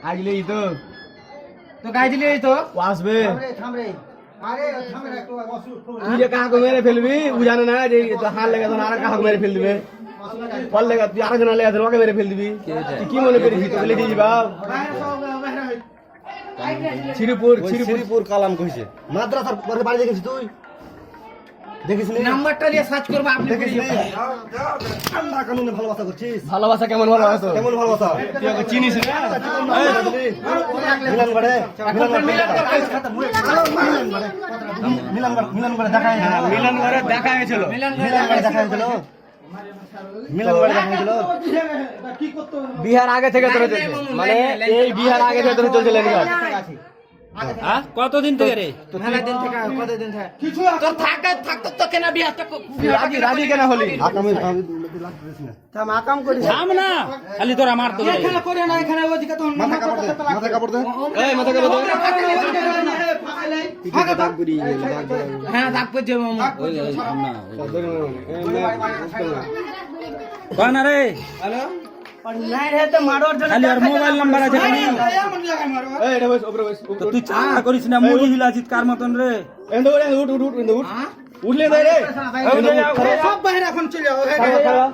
আগলে তো তো গাই দিলি এই তো আসবে থাম রে আরে থাম রে একটু তুই যে কাহাকে মেরে ফেলবি ও জানে না যে হার লেগে তখন আর কাহাকে মেরে ফেল দিবে ফল লেগে তুই আরেকজন লেগে তোকে মেরে ফেল দিবি তুই কি মনে করিস তোকে লেগে দিবা শ্রীপুর কালাম কইছে মাদ্রাসার পরে বাড়ি দেখেছিস তুই দেখিস নি নাম্বারটা নিয়ে সার্চ করব আপনি দেখিস নি আল্লাহ কানুনে ভালোবাসা করছিস ভালোবাসা কেমন ভালোবাসা কেমন ভালোবাসা তুই ওকে চিনিস না মিলন করে মিলন করে দেখা গেছিল বিহার আগে থেকে ধরে চলছে মানে এই বিহার আগে থেকে ধরে চলছে লেনিঘাট হ্যাঁ কতদিন থেকে রে মেলা দিন থেকে কতদিন থেকে কিছু তোর থাকতো তো কেন বিয়া তো রাজি কেন হলি থাম আকাম করিস থাম না খালি তোরা মারতো এখানে করে না এখানে ওদিকে তো মাথা কাপড় দে এই মাথা কাপড় দে হ্যাঁ দাগ পড়ছে কয় না রে হ্যালো নাই রে তো মারোর জন্য খালি আর মোবাইল নাম্বার আছে খালি এই এটা বস উপরে বস তো তুই চা করিস না মুড়ি হিলাছিস কার মতন রে এন্ড উঠ উঠলে দে রে সব বাইরে এখন চলে যাও